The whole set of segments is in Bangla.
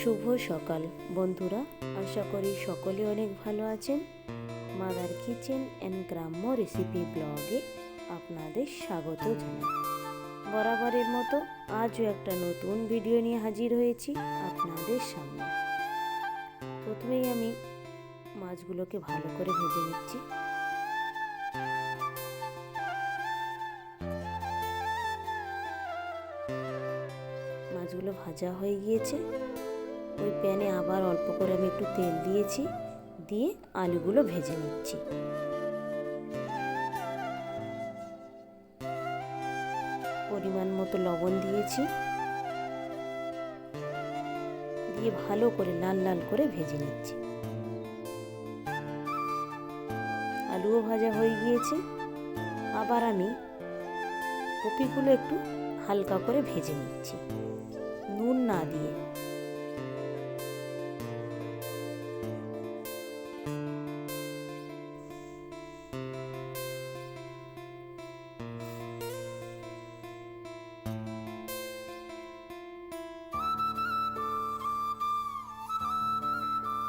শুভ সকাল বন্ধুরা, আশা করি সকলে অনেক ভালো আছেন। মাদার কিচেন অ্যান্ড গ্রাম্য রেসিপি ব্লগে আপনাদের স্বাগত জানাই। বরাবরের মতো আজও একটা নতুন ভিডিও নিয়ে হাজির হয়েছি আপনাদের সামনে। প্রথমেই আমি মাছগুলোকে ভালো করে ভেজে নিচ্ছি। মাছগুলো ভাজা হয়ে গিয়েছে। ওই প্যানে আবার অল্প করে আমি একটু তেল দিয়েছি, দিয়ে আলুগুলো ভেজে নিচ্ছি। পরিমাণ মতো লবণ দিয়েছি, দিয়ে ভালো করে লাল লাল করে ভেজে নিচ্ছি। আলুও ভাজা হয়ে গিয়েছে। আবার আমি কপিগুলো একটু হালকা করে ভেজে নিচ্ছি, নুন না দিয়ে।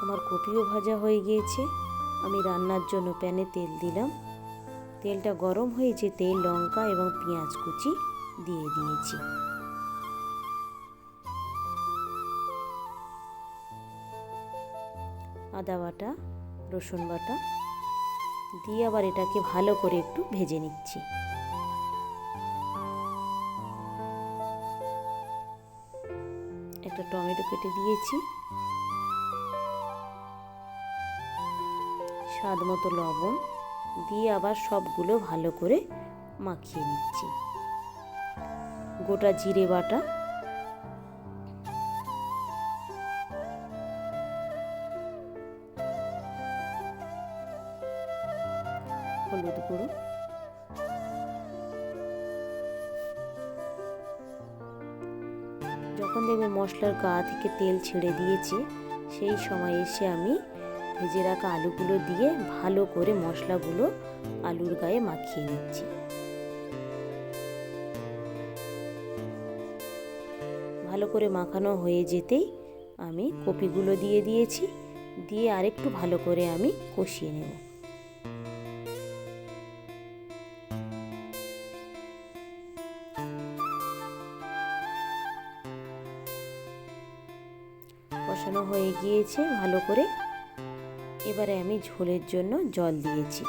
আমার কপিও ভাজা হয়ে গিয়েছে। আমি রান্নার জন্য প্যানে তেল দিলাম। তেলটা গরম হয়ে যেতে লঙ্কা এবং পেঁয়াজ কুচি দিয়ে দিয়েছি। আদা বাটা, রসুন বাটা দিয়ে আবার এটাকে ভালো করে একটু ভেজে নিচ্ছি। একটা টমেটো কেটে দিয়েছি, স্বাদ মতো লবণ দিয়ে আবার সবগুলো ভালো করে মাখিয়ে নিচ্ছি। গোটা জিরে বাটা, হলুদ গুঁড়ো, যখন দেখবেন মশলার গা থেকে তেল ছেড়ে দিয়েছে, সেই সময় এসে আমি ভেজে রাখা আলুগুলো দিয়ে ভালো করে মশলাগুলো আলুর গায়ে মাখিয়ে নিচ্ছি। ভালো করে মাখানো হয়ে যেতেই আমি কপিগুলো দিয়ে দিয়েছি, দিয়ে আরেকটু ভালো করে আমি কষিয়ে নেব। কষানো হয়ে গিয়েছে ভালো করে। এবারে আমি ঝোলের জন্য জল দিয়েছি।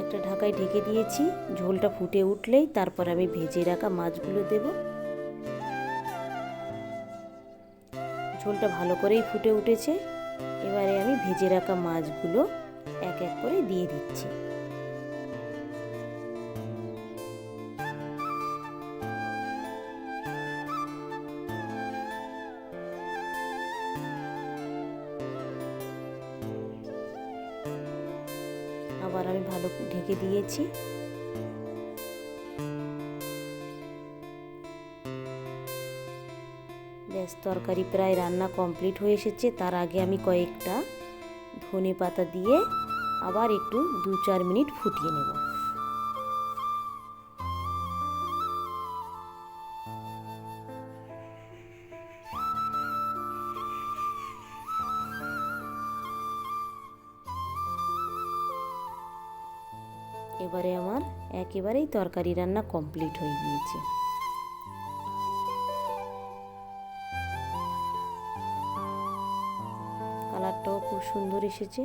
একটা ঢাকায় ঢেকে দিয়েছি। ঝোলটা ফুটে উঠলেই তারপর আমি ভেজে রাখা মাছগুলো দেব। ঝোলটা ভালো করেই ফুটে উঠেছে। এবারে আমি ভেজে রাখা মাছগুলো এক এক করে দিয়ে দিচ্ছি। আবার আমি ভালো ঢেকে দিয়েছি। ব্যাস, তরকারি প্রায় রান্না কমপ্লিট হয়ে এসেছে। তার আগে আমি কয়েকটা ধনে পাতা দিয়ে আবার একটু 2-4 মিনিট ফুটিয়ে নেব। এবারে আমার একেবারেই তরকারি রান্না কমপ্লিট হয়ে গিয়েছে। কালারটাও খুব সুন্দর এসেছে।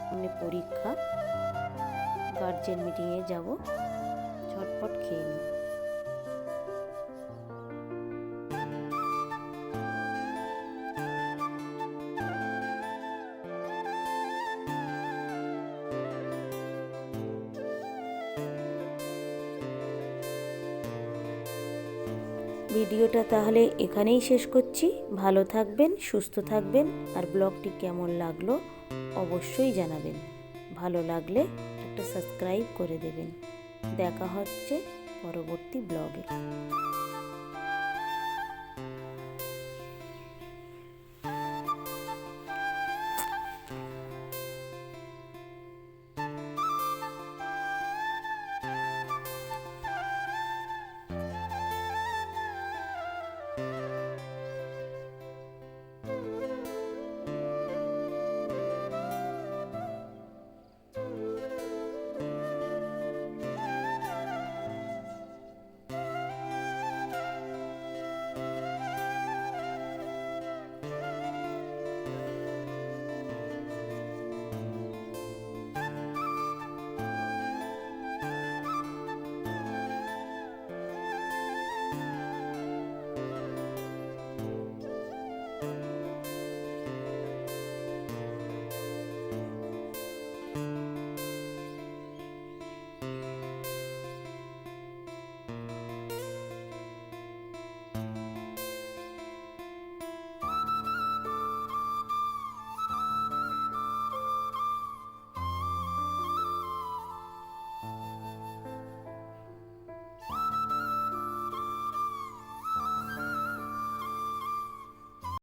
সামনে পরীক্ষা, গার্জেন মিটিংয়ে যাব, ঝটপট খেয়ে নিই। ভিডিওটা তাহলে এখানেই শেষ করছি। ভালো থাকবেন, সুস্থ থাকবেন, আর ব্লগটি কেমন লাগলো অবশ্যই জানাবেন। ভালো লাগলে একটা সাবস্ক্রাইব করে দেবেন। দেখা হচ্ছে পরবর্তী ব্লগে।